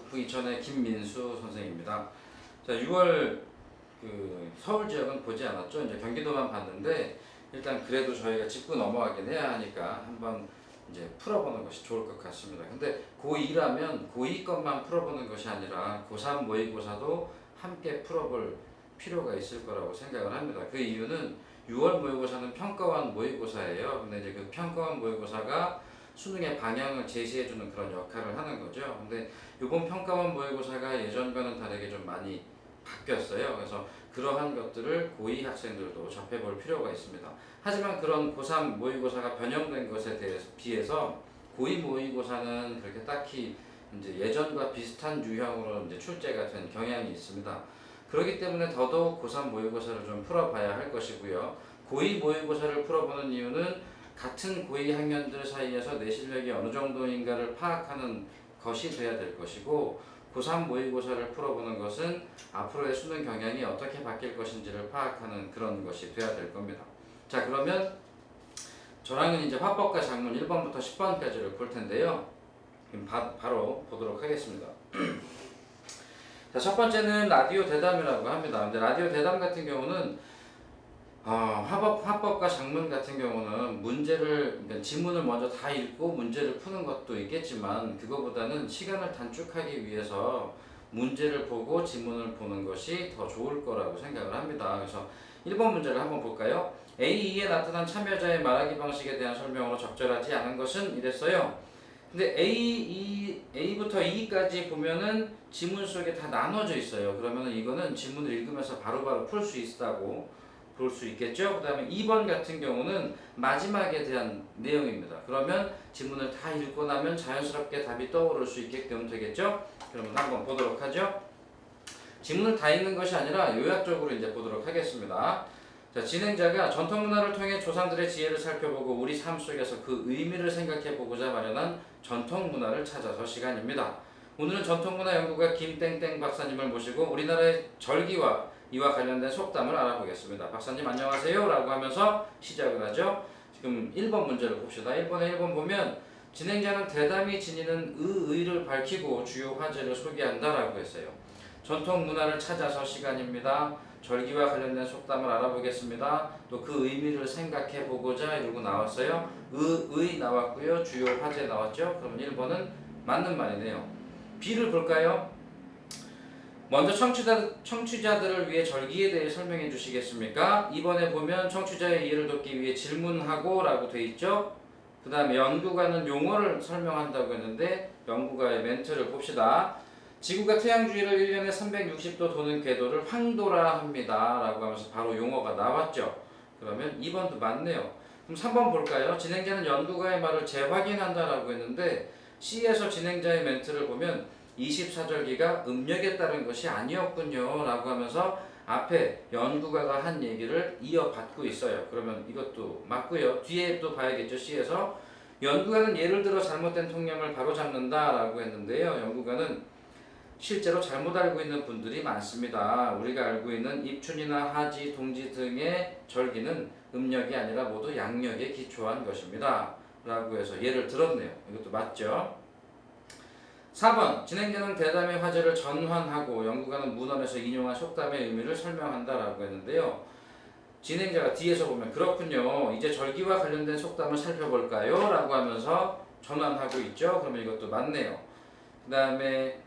북이천의 김민수 선생입니다. 자, 6월 서울 지역은 보지 않았죠. 이제 경기도만 봤는데 일단 그래도 저희가 짚고 넘어가긴 해야 하니까 한번 이제 풀어보는 것이 좋을 것 같습니다. 근데 고2라면 고2 것만 풀어보는 것이 아니라 고3 모의고사도 함께 풀어볼 필요가 있을 거라고 생각을 합니다. 그 이유는 6월 모의고사는 평가원 모의고사예요. 근데 이제 그 평가원 모의고사가 수능의 방향을 제시해주는 그런 역할을 하는 거죠. 근데 이번 평가원 모의고사가 예전과는 다르게 좀 많이 바뀌었어요. 그래서 그러한 것들을 고2 학생들도 접해볼 필요가 있습니다. 하지만 그런 고3 모의고사가 변형된 것에 비해서 고2 모의고사는 그렇게 딱히 이제 예전과 비슷한 유형으로 이제 출제가 된 경향이 있습니다. 그렇기 때문에 더더욱 고3 모의고사를 좀 풀어봐야 할 것이고요. 고2 모의고사를 풀어보는 이유는 같은 고2 학년들 사이에서 내 실력이 어느 정도인가를 파악하는 것이 돼야 될 것이고, 고3 모의고사를 풀어보는 것은 앞으로의 수능 경향이 어떻게 바뀔 것인지를 파악하는 그런 것이 돼야 될 겁니다. 자, 그러면 저랑은 이제 화법과 작문 1번부터 10번까지를 볼 텐데요. 그럼 바로 보도록 하겠습니다. 자, 첫 번째는 라디오 대담이라고 합니다. 근데 라디오 대담 같은 경우는 화법과 작문 같은 경우는 그러니까 지문을 먼저 다 읽고 문제를 푸는 것도 있겠지만, 그거보다는 시간을 단축하기 위해서 문제를 보고 지문을 보는 것이 더 좋을 거라고 생각을 합니다. 그래서 1번 문제를 한번 볼까요? A2에 나타난 참여자의 말하기 방식에 대한 설명으로 적절하지 않은 것은 이랬어요. 근데 A부터 E까지 보면은 지문 속에 다 나눠져 있어요. 그러면은 이거는 지문을 읽으면서 바로바로 풀 수 있다고 볼 수 있겠죠. 그 다음에 2번 같은 경우는 마지막에 대한 내용입니다. 그러면 지문을 다 읽고 나면 자연스럽게 답이 떠오를 수 있게끔 되겠죠. 그러면 한번 보도록 하죠. 지문을 다 읽는 것이 아니라 요약적으로 이제 보도록 하겠습니다. 자, 진행자가 전통 문화를 통해 조상들의 지혜를 살펴보고 우리 삶 속에서 그 의미를 생각해 보고자 마련한 전통 문화를 찾아서 시간입니다. 오늘은 전통문화 연구가 김땡땡 박사님을 모시고 우리나라의 절기와 이와 관련된 속담을 알아보겠습니다. 박사님 안녕하세요 라고 하면서 시작을 하죠. 지금 1번 문제를 봅시다. 1번에 1번 보면 진행자는 대담이 지니는 의의를 밝히고 주요 화제를 소개한다 라고 했어요. 전통 문화를 찾아서 시간입니다. 절기와 관련된 속담을 알아보겠습니다. 또 그 의미를 생각해 보고자 이러고 나왔어요. 의 나왔고요. 주요 화제 나왔죠. 그러면 1번은 맞는 말이네요. B를 볼까요? 먼저 청취자들을 위해 절기에 대해 설명해 주시겠습니까? 2번에 보면 청취자의 이해를 돕기 위해 질문하고 라고 돼 있죠. 그 다음에 연구가는 용어를 설명한다고 했는데 연구가의 멘트를 봅시다. 지구가 태양 주위를 1년에 360도 도는 궤도를 황도라 합니다 라고 하면서 바로 용어가 나왔죠. 그러면 2번도 맞네요. 그럼 3번 볼까요? 진행자는 연구가의 말을 재확인한다 라고 했는데 C에서 진행자의 멘트를 보면 24절기가 음력에 따른 것이 아니었군요 라고 하면서 앞에 연구가가 한 얘기를 이어받고 있어요. 그러면 이것도 맞고요. 뒤에 또 봐야겠죠. C에서 연구가는 예를 들어 잘못된 통념을 바로잡는다 라고 했는데요. 연구가는 실제로 잘못 알고 있는 분들이 많습니다. 우리가 알고 있는 입춘이나 하지, 동지 등의 절기는 음력이 아니라 모두 양력에 기초한 것입니다 라고 해서 예를 들었네요. 이것도 맞죠? 4번 진행자는 대담의 화제를 전환하고 연구가는 문헌에서 인용한 속담의 의미를 설명한다 라고 했는데요. 진행자가 뒤에서 보면 그렇군요. 이제 절기와 관련된 속담을 살펴볼까요? 라고 하면서 전환하고 있죠. 그러면 이것도 맞네요. 그 다음에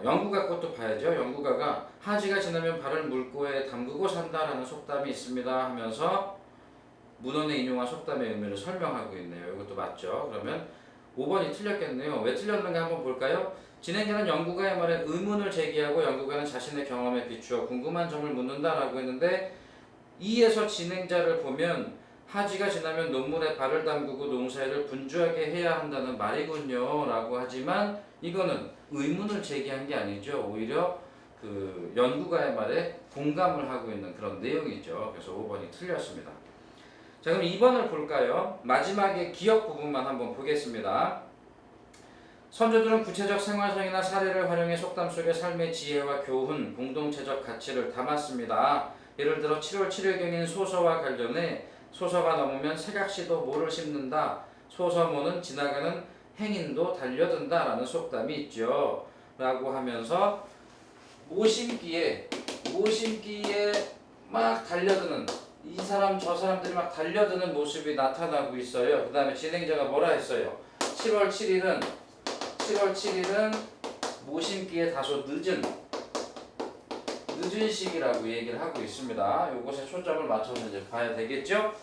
연구가 것도 봐야죠. 연구가가 하지가 지나면 발을 물고에 담그고 산다라는 속담이 있습니다 하면서 문헌에 인용한 속담의 의미를 설명하고 있네요. 이것도 맞죠. 그러면 5번이 틀렸겠네요. 왜 틀렸는가 한번 볼까요? 진행자는 연구가의 말에 의문을 제기하고 연구가는 자신의 경험에 비추어 궁금한 점을 묻는다라고 했는데 2에서 진행자를 보면 하지가 지나면 논문에 발을 담그고 농사일을 분주하게 해야 한다는 말이군요 라고 하지만 이거는 의문을 제기한 게 아니죠. 오히려 그 연구가의 말에 공감을 하고 있는 그런 내용이죠. 그래서 5번이 틀렸습니다. 자, 그럼 2번을 볼까요? 마지막에 기억 부분만 한번 보겠습니다. 선조들은 구체적 생활상이나 사례를 활용해 속담 속의 삶의 지혜와 교훈, 공동체적 가치를 담았습니다. 예를 들어 7월 7일경인 소서와 관련해 소서가 넘으면 새각시도 모를 심는다. 소서모는 지나가는 행인도 달려든다라는 속담이 있죠. 라고 하면서 모심기에 막 달려드는 이 사람 저 사람들이 막 달려드는 모습이 나타나고 있어요. 그 다음에 진행자가 뭐라 했어요? 7월 7일은 모심기에 다소 늦은 시기라고 얘기를 하고 있습니다. 요것에 초점을 맞춰서 이제 봐야 되겠죠?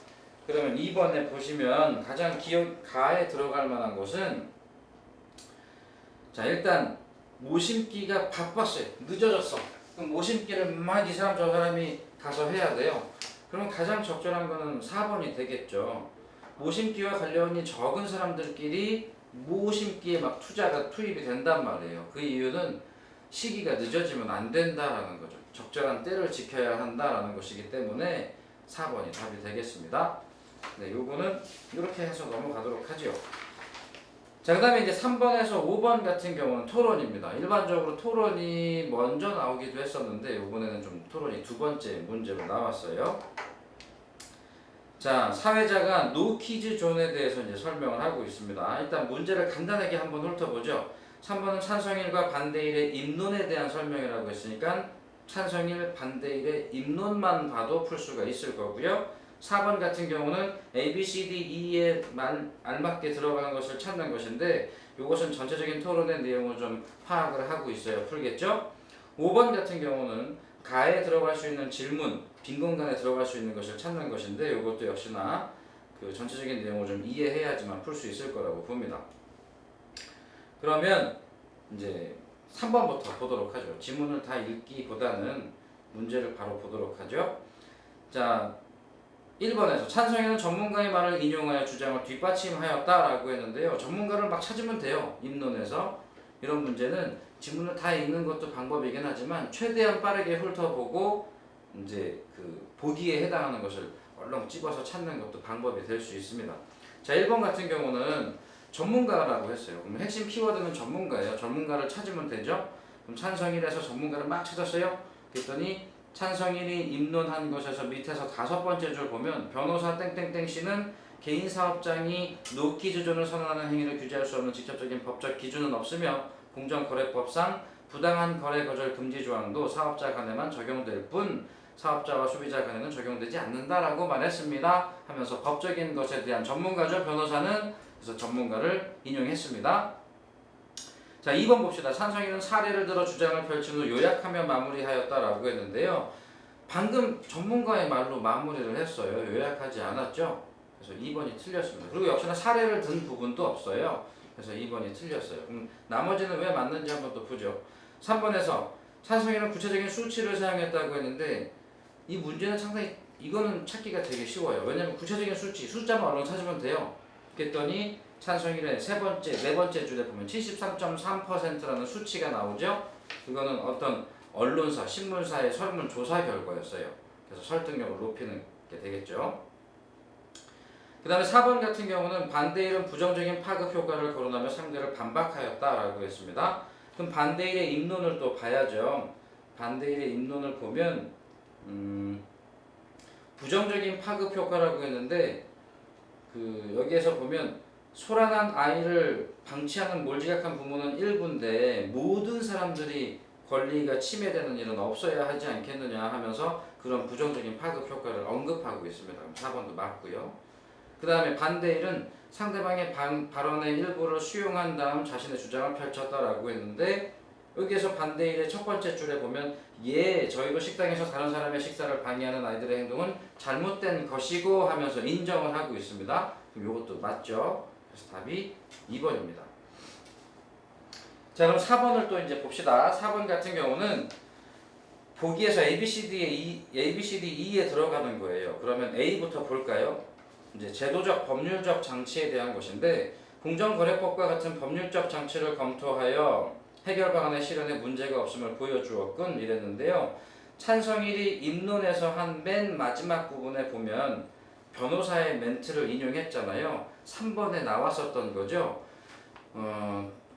그러면 2번에 보시면 가장 가에 들어갈 만한 것은 자 일단 모심기가 바빴어요. 늦어졌어. 그럼 모심기를 막 이 사람 저 사람이 가서 해야 돼요. 그럼 가장 적절한 거는 4번이 되겠죠. 모심기와 관련이 적은 사람들끼리 모심기에 막 투입이 된단 말이에요. 그 이유는 시기가 늦어지면 안 된다라는 거죠. 적절한 때를 지켜야 한다라는 것이기 때문에 4번이 답이 되겠습니다. 네, 요거는 이렇게 해서 넘어가도록 하죠. 자, 그 다음에 이제 3번에서 5번 같은 경우는 토론입니다. 일반적으로 토론이 먼저 나오기도 했었는데 이번에는 좀 토론이 두 번째 문제로 나왔어요. 자, 사회자가 노 퀴즈 존에 대해서 이제 설명을 하고 있습니다. 일단 문제를 간단하게 한번 훑어보죠. 3번은 찬성일과 반대일의 입론에 대한 설명이라고 했으니까 찬성일, 반대일의 입론만 봐도 풀 수가 있을 거고요. 4번 같은 경우는 A, B, C, D, E에 알맞게 들어가는 것을 찾는 것인데 이것은 전체적인 토론의 내용을 좀 파악을 하고 있어야 풀겠죠. 5번 같은 경우는 가에 들어갈 수 있는 질문, 빈 공간에 들어갈 수 있는 것을 찾는 것인데 이것도 역시나 그 전체적인 내용을 좀 이해해야지만 풀 수 있을 거라고 봅니다. 그러면 이제 3번부터 보도록 하죠. 지문을 다 읽기보다는 문제를 바로 보도록 하죠. 자, 1번에서 찬성에는 전문가의 말을 인용하여 주장을 뒷받침하였다라고 했는데요. 전문가를 막 찾으면 돼요. 입론에서. 이런 문제는 지문을 다 읽는 것도 방법이긴 하지만 최대한 빠르게 훑어보고 이제 그 보기에 해당하는 것을 얼렁 집어서 찾는 것도 방법이 될 수 있습니다. 자, 1번 같은 경우는 전문가라고 했어요. 그럼 핵심 키워드는 전문가예요. 전문가를 찾으면 되죠. 그럼 찬성일에서 전문가를 막 찾았어요. 그랬더니 찬성일이 입론한 것에서 밑에서 5번째 줄 보면 변호사 땡땡땡 씨는 개인 사업장이 노키즈존을 선언하는 행위를 규제할 수 없는 직접적인 법적 기준은 없으며 공정거래법상 부당한 거래 거절 금지 조항도 사업자 간에만 적용될 뿐 사업자와 소비자 간에는 적용되지 않는다라고 말했습니다. 하면서 법적인 것에 대한 전문가죠. 변호사는 그래서 전문가를 인용했습니다. 자, 2번 봅시다. 찬성일은 사례를 들어 주장을 펼친 후 요약하며 마무리하였다라고 했는데요. 방금 전문가의 말로 마무리를 했어요. 요약하지 않았죠. 그래서 2번이 틀렸습니다. 그리고 역시나 사례를 든 부분도 없어요. 그래서 2번이 틀렸어요. 그럼 나머지는 왜 맞는지 한번 또 보죠. 3번에서 찬성일은 구체적인 수치를 사용했다고 했는데 이 문제는 상당히 이거는 찾기가 되게 쉬워요. 왜냐하면 구체적인 수치, 숫자만 얼른 찾으면 돼요. 그랬더니 찬성일의 네 번째 줄에 보면 73.3%라는 수치가 나오죠. 그거는 어떤 언론사, 신문사의 설문조사 결과였어요. 그래서 설득력을 높이는 게 되겠죠. 그 다음에 4번 같은 경우는 반대일은 부정적인 파급 효과를 거론하며 상대를 반박하였다라고 했습니다. 그럼 반대일의 입론을 또 봐야죠. 반대일의 입론을 보면 부정적인 파급 효과라고 했는데 그 여기에서 보면 소란한 아이를 방치하는 몰지각한 부모는 일부인데 모든 사람들이 권리가 침해되는 일은 없어야 하지 않겠느냐 하면서 그런 부정적인 파급 효과를 언급하고 있습니다. 4번도 맞고요. 그 다음에 반대일은 상대방의 발언의 일부를 수용한 다음 자신의 주장을 펼쳤다라고 했는데 여기에서 반대일의 첫 번째 줄에 보면 저희도 식당에서 다른 사람의 식사를 방해하는 아이들의 행동은 잘못된 것이고 하면서 인정을 하고 있습니다. 그럼 이것도 맞죠? 그래서 답이 2번입니다. 자, 그럼 4번을 또 이제 봅시다. 4번 같은 경우는 보기에서 ABCDE에 들어가는 거예요. 그러면 A부터 볼까요? 이제 제도적 법률적 장치에 대한 것인데 공정거래법과 같은 법률적 장치를 검토하여 해결 방안의 실현에 문제가 없음을 보여주었군 이랬는데요. 찬성일이 입론에서 한 맨 마지막 부분에 보면 변호사의 멘트를 인용했잖아요. 3번에 나왔었던 거죠.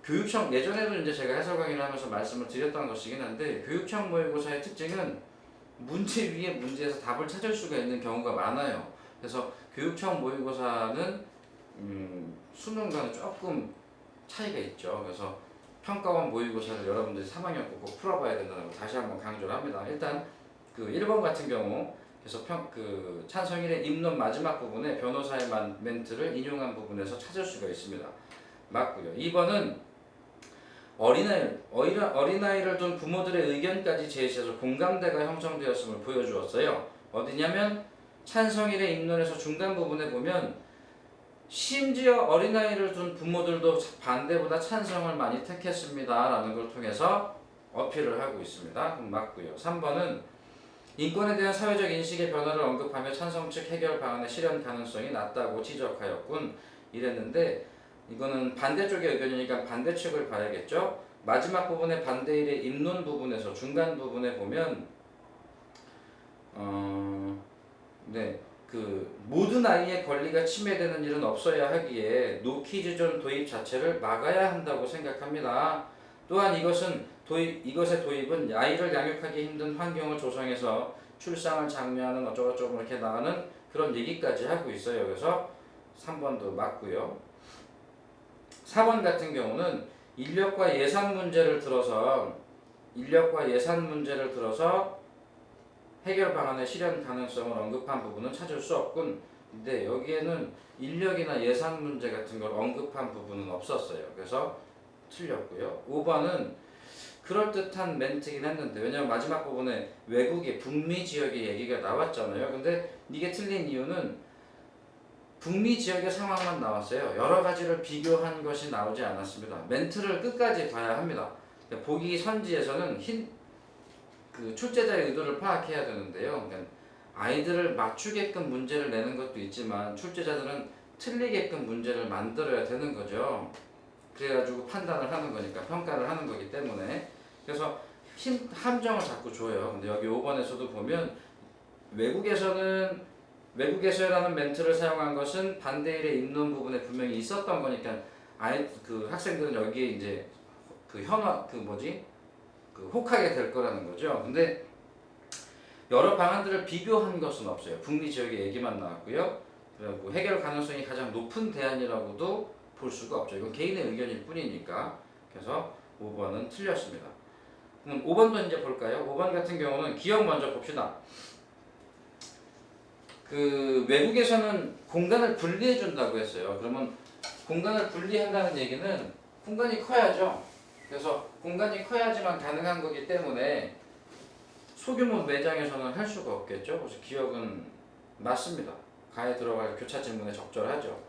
교육청 예전에도 이제 제가 해설 강의를 하면서 말씀을 드렸던 것이긴 한데 교육청 모의고사의 특징은 문제 위에 문제에서 답을 찾을 수가 있는 경우가 많아요. 그래서 교육청 모의고사는 수능과는 조금 차이가 있죠. 그래서 평가원 모의고사를 여러분들이 3학년 꼭 풀어봐야 된다는 거 다시 한번 강조를 합니다. 일단 그 1번 같은 경우 그래서 찬성 1의 입론 마지막 부분에 변호사의 멘트를 인용한 부분에서 찾을 수가 있습니다. 맞고요. 2번은 어린아이를 둔 부모들의 의견까지 제시해서 공감대가 형성되었음을 보여주었어요. 어디냐면 찬성 1의 입론에서 중간 부분에 보면 심지어 어린아이를 둔 부모들도 반대보다 찬성을 많이 택했습니다 라는 걸 통해서 어필을 하고 있습니다. 그럼 맞고요. 3번은 인권에 대한 사회적 인식의 변화를 언급하며 찬성 측 해결 방안의 실현 가능성이 낮다고 지적하였군 이랬는데 이거는 반대쪽의 의견이니까 반대 측을 봐야겠죠. 마지막 부분의 반대일의 입론 부분에서 중간 부분에 보면 모든 아이의 권리가 침해되는 일은 없어야 하기에 노키즈존 도입 자체를 막아야 한다고 생각합니다. 또한 이것의 도입은 아이를 양육하기 힘든 환경을 조성해서 출산을 장려하는 어쩌고저쩌고 이렇게 나가는 그런 얘기까지 하고 있어요. 그래서 3번도 맞고요. 4번 같은 경우는 인력과 예산 문제를 들어서 해결 방안의 실현 가능성을 언급한 부분은 찾을 수 없군. 근데 여기에는 인력이나 예산 문제 같은 걸 언급한 부분은 없었어요. 그래서 틀렸고요. 5번은 그럴듯한 멘트긴 했는데 왜냐면 마지막 부분에 외국의 북미 지역의 얘기가 나왔잖아요. 근데 이게 틀린 이유는 북미 지역의 상황만 나왔어요. 여러 가지를 비교한 것이 나오지 않았습니다. 멘트를 끝까지 봐야 합니다. 보기 선지에서는 출제자의 의도를 파악해야 되는데요. 그러니까 아이들을 맞추게끔 문제를 내는 것도 있지만 출제자들은 틀리게끔 문제를 만들어야 되는 거죠. 그래가지고 판단을 하는 거니까 평가를 하는 거기 때문에 그래서 함정을 자꾸 줘요. 근데 여기 5번에서도 보면 외국에서라는 멘트를 사용한 것은 반대일의 입론 부분에 분명히 있었던 거니까 학생들은 여기에 이제 혹하게 될 거라는 거죠. 근데 여러 방안들을 비교한 것은 없어요. 북미 지역의 얘기만 나왔고요. 그리고 해결 가능성이 가장 높은 대안이라고도 볼 수가 없죠. 이건 개인의 의견일 뿐이니까. 그래서 5번은 틀렸습니다. 그럼 5번도 이제 볼까요? 5번 같은 경우는 기억 먼저 봅시다. 외국에서는 공간을 분리해 준다고 했어요. 그러면 공간을 분리한다는 얘기는 공간이 커야죠. 그래서 공간이 커야지만 가능한 거기 때문에 소규모 매장에서는 할 수가 없겠죠. 그래서 기억은 맞습니다. 가에 들어갈 교차 질문에 적절하죠.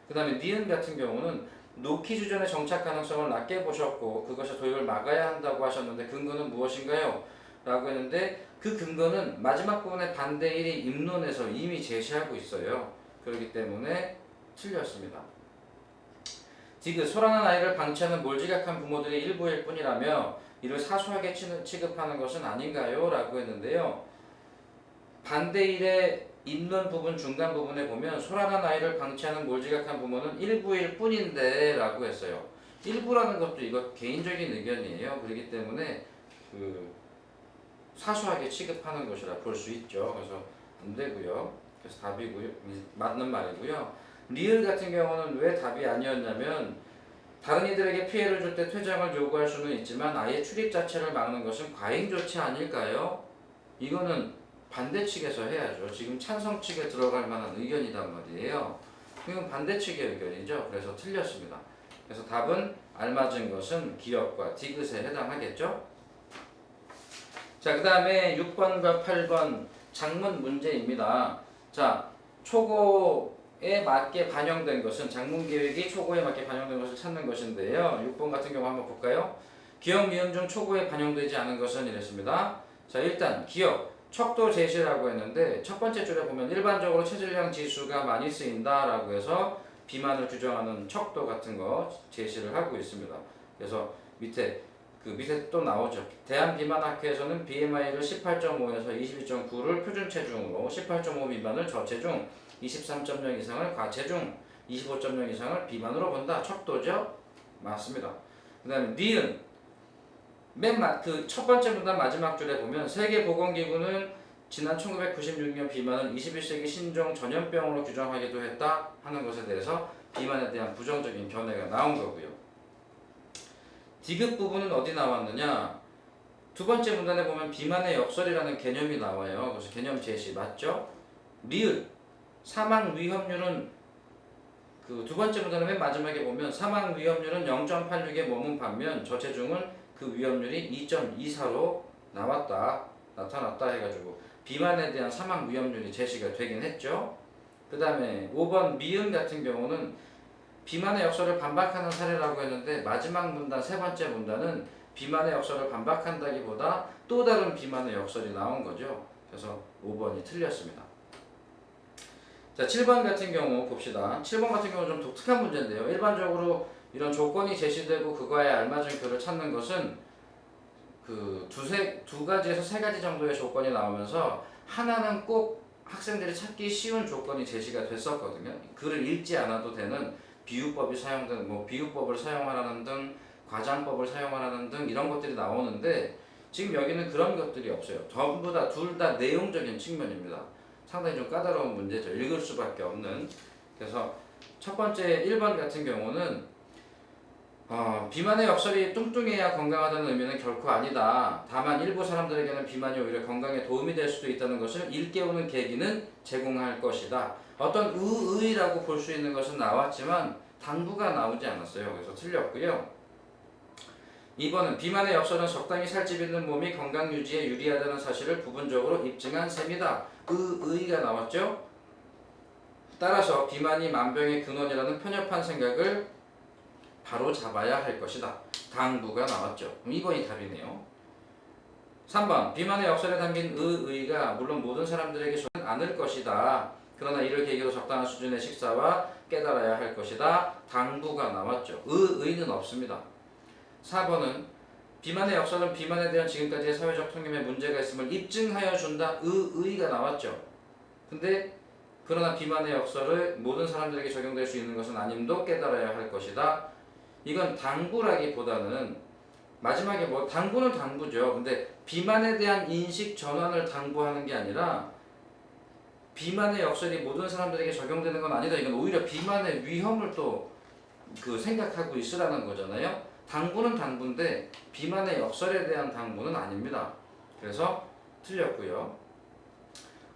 그 다음에 니은 같은 경우는 노키즈존의 정착 가능성을 낮게 보셨고 그것의 도입을 막아야 한다고 하셨는데 근거는 무엇인가요? 라고 했는데 그 근거는 마지막 부분의 반대일이 입론에서 이미 제시하고 있어요. 그렇기 때문에 틀렸습니다. 소란한 아이를 방치하는 몰지각한 부모들의 일부일 뿐이라며 이를 사소하게 취급하는 것은 아닌가요? 라고 했는데요. 반대일의 입론 부분 중간 부분에 보면 소란한 아이를 방치하는 몰지각한 부모는 일부일 뿐인데 라고 했어요. 일부라는 것도 이거 개인적인 의견이에요. 그렇기 때문에 사소하게 취급하는 것이라 볼 수 있죠. 그래서 안 되고요. 그래서 답이고요. 맞는 말이고요. 리을 같은 경우는 왜 답이 아니었냐면 다른 이들에게 피해를 줄 때 퇴장을 요구할 수는 있지만 아예 출입 자체를 막는 것은 과잉 조치 아닐까요? 이거는 반대 측에서 해야죠. 지금 찬성 측에 들어갈 만한 의견이란 말이에요. 이건 반대 측의 의견이죠. 그래서 틀렸습니다. 그래서 답은 알맞은 것은 기억과 디귿에 해당하겠죠. 자, 그 다음에 6번과 8번 작문 문제입니다. 자, 초고에 맞게 반영된 것은 작문 계획이 초고에 맞게 반영된 것을 찾는 것인데요. 6번 같은 경우 한번 볼까요? 기억 미음 중 초고에 반영되지 않은 것은 이랬습니다. 자, 일단 기억 척도 제시라고 했는데 첫 번째 줄에 보면 일반적으로 체질량 지수가 많이 쓰인다라고 해서 비만을 규정하는 척도 같은 거 제시를 하고 있습니다. 그래서 밑에 또 나오죠. 대한비만학회에서는 BMI를 18.5에서 22.9를 표준 체중으로 18.5 미만을 저체중, 23.0 이상을 과체중, 25.0 이상을 비만으로 본다. 척도죠? 맞습니다. 그 다음에 니은 첫 번째 문단 마지막 줄에 보면 세계보건기구는 지난 1996년 비만을 21세기 신종 전염병으로 규정하기도 했다 하는 것에 대해서 비만에 대한 부정적인 견해가 나온 거고요. 디귿 부분은 어디 나왔느냐? 두 번째 문단에 보면 비만의 역설이라는 개념이 나와요. 그래서 개념 제시 맞죠? 리을 사망 위험률은 그 두 번째 문단의 맨 마지막에 보면 사망 위험률은 0.86에 머문 반면 저체중은 그 위험률이 2.24로 나타났다 해가지고 비만에 대한 사망 위험률이 제시가 되긴 했죠. 그 다음에 5번 미음 같은 경우는 비만의 역설을 반박하는 사례라고 했는데 마지막 문단 세 번째 문단은 비만의 역설을 반박한다기보다 또 다른 비만의 역설이 나온 거죠. 그래서 5번이 틀렸습니다. 자, 7번 같은 경우 봅시다. 7번 같은 경우 좀 독특한 문제인데요. 일반적으로 이런 조건이 제시되고 그거에 알맞은 교를 찾는 것은 그 두 가지에서 세 가지 정도의 조건이 나오면서 하나는 꼭 학생들이 찾기 쉬운 조건이 제시가 됐었거든요. 글을 읽지 않아도 되는 비유법이 사용된 비유법을 사용하라는 등 과장법을 사용하라는 등 이런 것들이 나오는데 지금 여기는 그런 것들이 없어요. 전부 다 둘 다 내용적인 측면입니다. 상당히 좀 까다로운 문제죠. 읽을 수밖에 없는. 그래서 첫 번째 1번 같은 경우는 비만의 역설이 뚱뚱해야 건강하다는 의미는 결코 아니다. 다만 일부 사람들에게는 비만이 오히려 건강에 도움이 될 수도 있다는 것을 일깨우는 계기는 제공할 것이다. 어떤 의의라고 볼 수 있는 것은 나왔지만 당부가 나오지 않았어요. 그래서 틀렸고요. 2번은 비만의 역설은 적당히 살집 있는 몸이 건강 유지에 유리하다는 사실을 부분적으로 입증한 셈이다. 의의가 나왔죠. 따라서 비만이 만병의 근원이라는 편협한 생각을 바로 잡아야 할 것이다. 당부가 나왔죠. 그럼 2번이 답이네요. 3번 비만의 역설에 담긴 의의가 물론 모든 사람들에게 좋지는 않을 것이다. 그러나 이를 계기로 적당한 수준의 식사와 깨달아야 할 것이다. 당부가 나왔죠. 의의는 없습니다. 4번은 비만의 역설은 비만에 대한 지금까지의 사회적 통념에 문제가 있음을 입증하여 준다. 의의가 나왔죠. 근데 그러나 비만의 역설을 모든 사람들에게 적용될 수 있는 것은 아님도 깨달아야 할 것이다. 이건 당부라기보다는 마지막에 당부는 당부죠. 근데 비만에 대한 인식 전환을 당부하는 게 아니라 비만의 역설이 모든 사람들에게 적용되는 건 아니다. 이건 오히려 비만의 위험을 또 생각하고 있으라는 거잖아요. 당부는 당부인데 비만의 역설에 대한 당부는 아닙니다. 그래서 틀렸고요.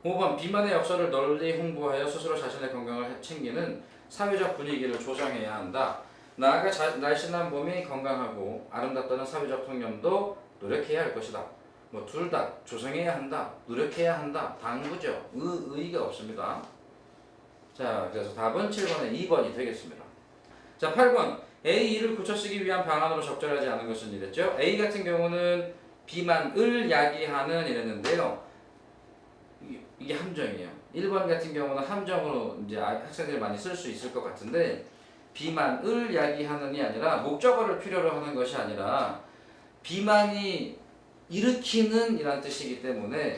5번 비만의 역설을 널리 홍보하여 스스로 자신의 건강을 챙기는 사회적 분위기를 조성해야 한다. 나아가 날씬한 몸이 건강하고 아름답다는 사회적 통념도 노력해야 할 것이다. 둘 다 조성해야 한다, 노력해야 한다, 당부죠. 의의가 없습니다. 자, 그래서 답은 7번에 2번이 되겠습니다. 자, 8번 A2를 고쳐 쓰기 위한 방안으로 적절하지 않은 것은 이랬죠. A 같은 경우는 비만을 야기하는 이랬는데요. 이게 함정이에요. 1번 같은 경우는 함정으로 이제 학생들이 많이 쓸 수 있을 것 같은데 비만을 야기하는이 아니라 목적어를 필요로 하는 것이 아니라 비만이 일으키는 이란 뜻이기 때문에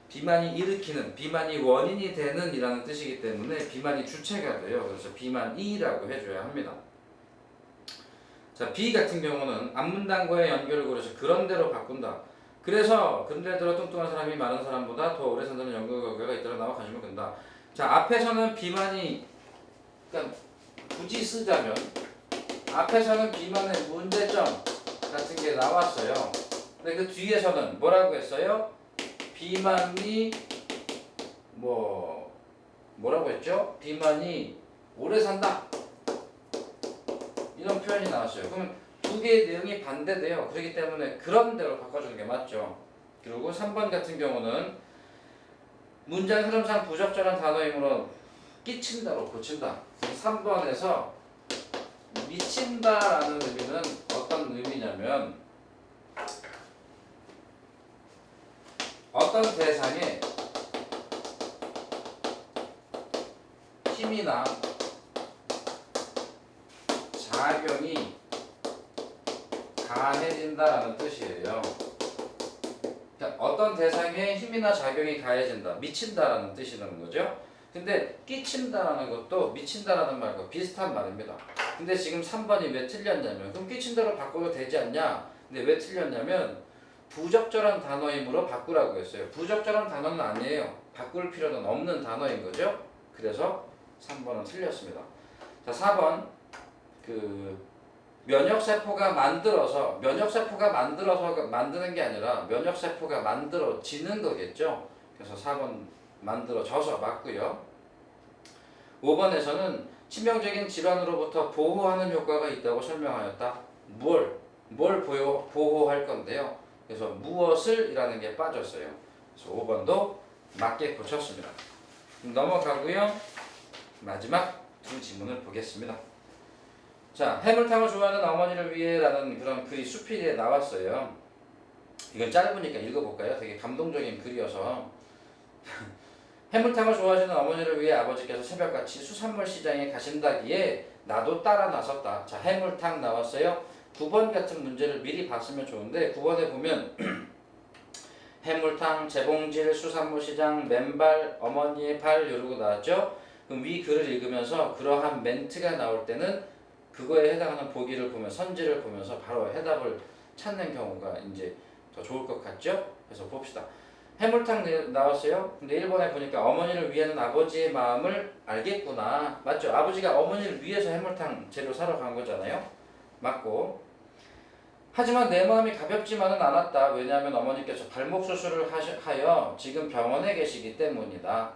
비만이 일으키는, 비만이 원인이 되는 이라는 뜻이기 때문에 비만이 주체가 돼요. 그래서 비만이라고 해줘야 합니다. 자, B 같은 경우는 앞문단과의 연결을 고려해서 그런대로 바꾼다. 그래서 근래 들어 뚱뚱한 사람이 많은 사람보다 더 오래 산다는 연구 결과가 있다고 나와 관심을 끈다. 자, 앞에서는 비만이 그러니까 굳이 쓰자면 앞에서는 비만의 문제점 같은 게 나왔어요. 근데 그 뒤에서는 뭐라고 했어요? 비만이 뭐라고 했죠? 비만이 오래 산다. 이런 표현이 나왔어요. 그러면 두 개의 내용이 반대돼요. 그렇기 때문에 그런 대로 바꿔주는 게 맞죠. 그리고 3번 같은 경우는 문장 흐름상 부적절한 단어이므로 끼친다로 고친다. 3번에서 미친다라는 의미는 어떤 의미냐면 어떤 대상에 힘이나 작용이 가해진다라는 뜻이에요. 그러니까 어떤 대상에 힘이나 작용이 가해진다, 미친다라는 뜻이라는 거죠. 근데 끼친다라는 것도 미친다라는 말과 비슷한 말입니다. 근데 지금 3번이 왜 틀렸냐면 그럼 끼친다로 바꿔도 되지 않냐? 근데 왜 틀렸냐면 부적절한 단어이므로 바꾸라고 했어요. 부적절한 단어는 아니에요. 바꿀 필요는 없는 단어인 거죠. 그래서 3번은 틀렸습니다. 자, 4번 면역세포가 만드는 게 아니라 면역세포가 만들어지는 거겠죠. 그래서 4번 만들어져서 맞고요. 5번에서는 치명적인 질환으로부터 보호하는 효과가 있다고 설명하였다. 뭘 보호할 건데요. 그래서 무엇을 이라는 게 빠졌어요. 그래서 5번도 맞게 고쳤습니다. 넘어가고요. 마지막 두 지문을 보겠습니다. 자, 해물탕을 좋아하는 어머니를 위해라는 그런 글이 수필에 나왔어요. 이건 짧으니까 읽어볼까요? 되게 감동적인 글이어서 해물탕을 좋아하시는 어머니를 위해 아버지께서 새벽같이 수산물 시장에 가신다기에 나도 따라 나섰다. 자, 해물탕 나왔어요. 9번 같은 문제를 미리 봤으면 좋은데 9번에 보면 해물탕, 재봉질, 수산물 시장, 맨발, 어머니의 발 이러고 나왔죠. 그럼 위 글을 읽으면서 그러한 멘트가 나올 때는 그거에 해당하는 보기를 보면 선지를 보면서 바로 해답을 찾는 경우가 이제 더 좋을 것 같죠? 그래서 봅시다. 해물탕 나왔어요. 근데 1번에 보니까 어머니를 위하는 아버지의 마음을 알겠구나. 맞죠? 아버지가 어머니를 위해서 해물탕 재료 사러 간 거잖아요. 맞고. 하지만 내 마음이 가볍지만은 않았다. 왜냐하면 어머니께서 발목 수술을 하여 지금 병원에 계시기 때문이다.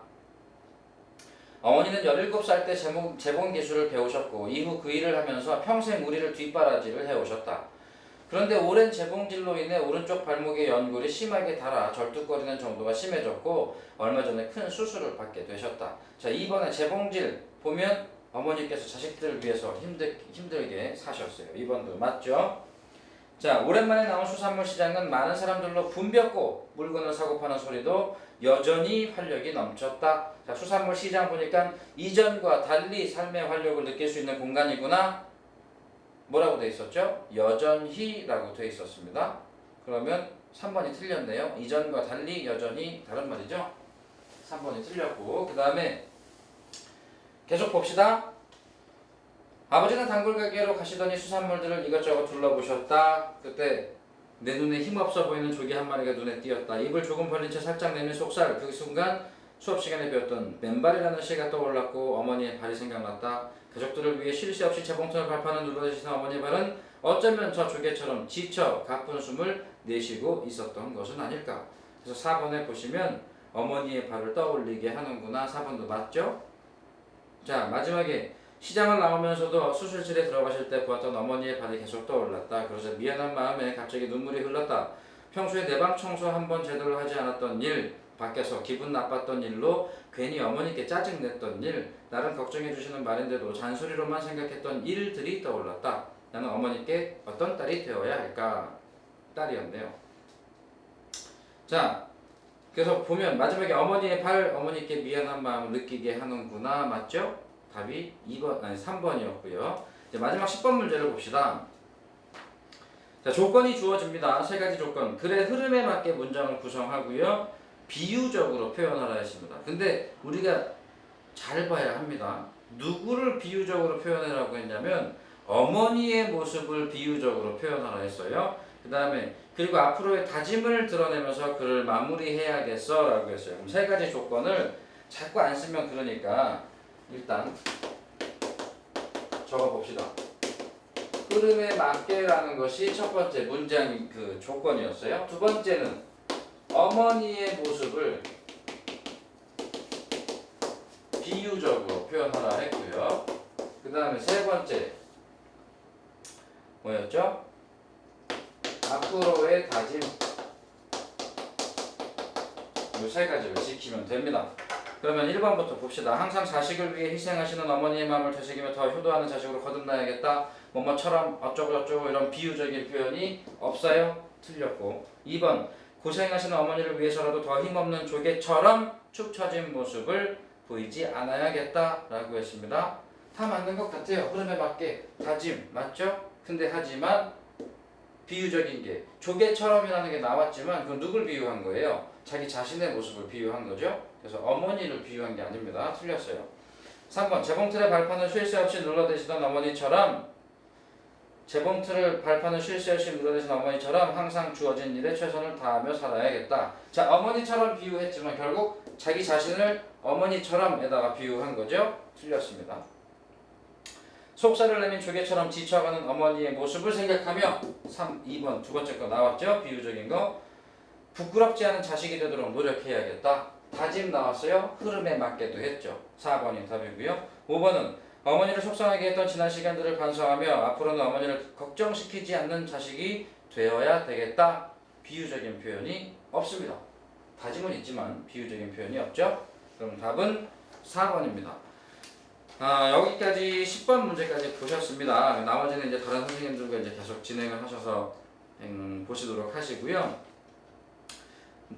어머니는 17살 때 재봉 기술을 배우셨고 이후 그 일을 하면서 평생 우리를 뒷바라지를 해오셨다. 그런데 오랜 재봉질로 인해 오른쪽 발목의 연골이 심하게 닳아 절뚝거리는 정도가 심해졌고 얼마 전에 큰 수술을 받게 되셨다. 자, 2번에 재봉질 보면 어머니께서 자식들을 위해서 힘들게 사셨어요. 2번도 맞죠? 자, 오랜만에 나온 수산물 시장은 많은 사람들로 붐볐고 물건을 사고 파는 소리도 여전히 활력이 넘쳤다. 자, 수산물 시장 보니까 이전과 달리 삶의 활력을 느낄 수 있는 공간이구나. 뭐라고 돼 있었죠? 여전히 라고 돼 있었습니다. 그러면 3번이 틀렸네요. 이전과 달리 여전히 다른 말이죠. 3번이 틀렸고 그 다음에 계속 봅시다. 아버지는 단골 가게로 가시더니 수산물들을 이것저것 둘러보셨다. 그때 내 눈에 힘없어 보이는 조개 한 마리가 눈에 띄었다. 입을 조금 벌린 채 살짝 내민 속살. 그 순간 수업 시간에 배웠던 맨발이라는 시가 떠올랐고 어머니의 발이 생각났다. 가족들을 위해 쉴 새 없이 재봉틀을 발판을 눌러주시는 어머니의 발은 어쩌면 저 조개처럼 지쳐 가쁜 숨을 내쉬고 있었던 것은 아닐까. 그래서 4번에 보시면 어머니의 발을 떠올리게 하는구나. 4번도 맞죠? 자, 마지막에 시장을 나오면서도 수술실에 들어가실 때 보았던 어머니의 발이 계속 떠올랐다. 그러자 미안한 마음에 갑자기 눈물이 흘렀다. 평소에 내 방 청소 한 번 제대로 하지 않았던 일, 밖에서 기분 나빴던 일로 괜히 어머니께 짜증냈던 일, 나를 걱정해 주시는 말인데도 잔소리로만 생각했던 일들이 떠올랐다. 나는 어머니께 어떤 딸이 되어야 할까? 딸이었네요. 자, 그래서 보면 마지막에 어머니의 발, 어머니께 미안한 마음을 느끼게 하는구나. 맞죠? 답이 3번이었고요. 이제 마지막 10번 문제를 봅시다. 자, 조건이 주어집니다. 세 가지 조건. 글의 흐름에 맞게 문장을 구성하고요. 비유적으로 표현하라 했습니다. 근데 우리가 잘 봐야 합니다. 누구를 비유적으로 표현하라고 했냐면 어머니의 모습을 비유적으로 표현하라 했어요. 그 다음에 그리고 앞으로의 다짐을 드러내면서 글을 마무리해야겠어 라고 했어요. 그럼 세 가지 조건을 자꾸 안 쓰면 그러니까 일단 적어봅시다. 흐름에 맞게라는 것이 첫 번째 문장 그 조건이었어요. 두 번째는 어머니의 모습을 비유적으로 표현하라 했고요. 그 다음에 세 번째 뭐였죠? 앞으로의 다짐. 이 세 가지를 지키면 됩니다. 그러면 1번부터 봅시다. 항상 자식을 위해 희생하시는 어머니의 마음을 되새기며 더 효도하는 자식으로 거듭나야겠다. 뭐뭐처럼 어쩌고저쩌고 이런 비유적인 표현이 없어요. 틀렸고 2번 고생하시는 어머니를 위해서라도 더 힘없는 조개처럼 축 처진 모습을 보이지 않아야겠다 라고 했습니다. 다 맞는 것 같아요. 흐름에 맞게 다짐 맞죠? 근데 하지만 비유적인 게 조개처럼이라는 게 나왔지만 그건 누굴 비유한 거예요? 자기 자신의 모습을 비유한 거죠. 그래서 어머니를 비유한 게 아닙니다. 틀렸어요. 3번 재봉틀의 발판을 쉴 새 없이 눌러대시던 어머니처럼 재봉틀을 발판을 쉴 새 없이 눌러대시던 어머니처럼 항상 주어진 일에 최선을 다하며 살아야겠다. 자, 어머니처럼 비유했지만 결국 자기 자신을 어머니처럼에다가 비유한 거죠. 틀렸습니다. 속살을 내민 조개처럼 지쳐가는 어머니의 모습을 생각하며 2번 두 번째 거 나왔죠? 비유적인 거. 부끄럽지 않은 자식이 되도록 노력해야겠다. 다짐 나왔어요. 흐름에 맞게도 했죠. 4번이 답이고요. 5번은 어머니를 속상하게 했던 지난 시간들을 반성하며 앞으로는 어머니를 걱정시키지 않는 자식이 되어야 되겠다. 비유적인 표현이 없습니다. 다짐은 있지만 비유적인 표현이 없죠. 그럼 답은 4번입니다. 여기까지 10번 문제까지 보셨습니다. 나머지는 이제 다른 선생님들과 이제 계속 진행을 하셔서 보시도록 하시고요.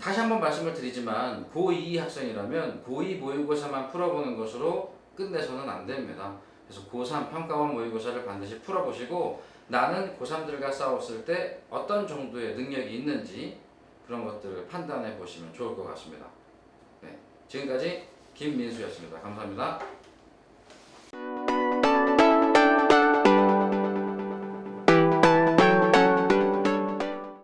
다시 한번 말씀을 드리지만 고2 학생이라면 고2 모의고사만 풀어보는 것으로 끝내서는 안 됩니다. 그래서 고3 평가원 모의고사를 반드시 풀어보시고 나는 고3들과 싸웠을 때 어떤 정도의 능력이 있는지 그런 것들을 판단해 보시면 좋을 것 같습니다. 네, 지금까지 김민수였습니다. 감사합니다.